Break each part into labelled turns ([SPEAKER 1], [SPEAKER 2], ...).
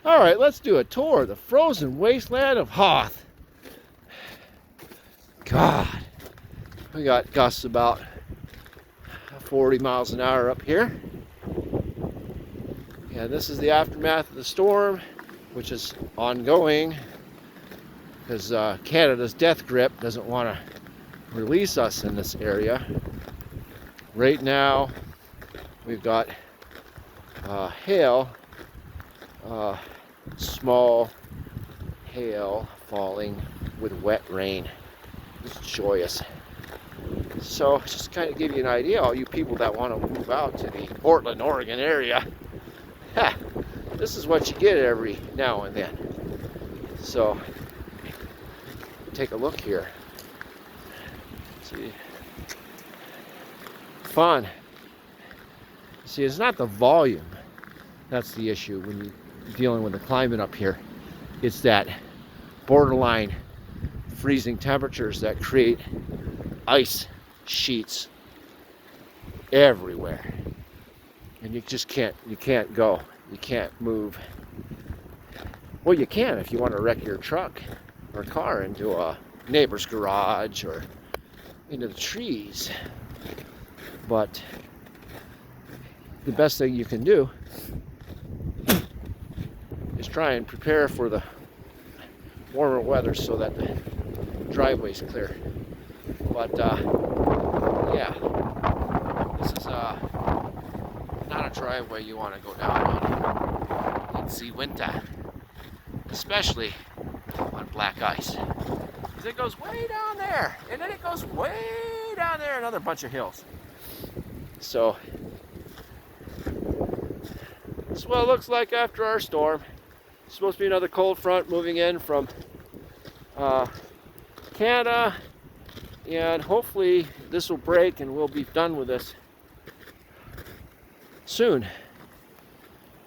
[SPEAKER 1] All right, let's do a tour of the frozen wasteland of Hoth. God, we got gusts about 40 miles an hour up here. And this is the aftermath of the storm, which is ongoing because Canada's death grip doesn't want to release us in this area. Right now, we've got hail, small hail falling with wet rain. It's joyous. So just kind of give you an idea, all you people that want to move out to the Portland, Oregon area, this is what you get every now and then. So take a look here. See, fun. See, it's not the volume that's the issue when you're dealing with the climate up here. It's that borderline freezing temperatures that create ice sheets everywhere, and you can't go, you can't move. Well, you can if you want to wreck your truck or car into a neighbor's garage or into the trees, but the best thing you can do is try and prepare for the warmer weather so that the driveway's clear. But yeah, this is not a driveway you want to go down on in the winter, especially on black ice, because it goes way down there, and then it goes way down there, another bunch of hills. So this is what it looks like after our storm. It's supposed to be another cold front moving in from Canada, and hopefully this will break and we'll be done with this soon.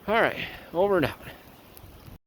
[SPEAKER 1] All right, over and out.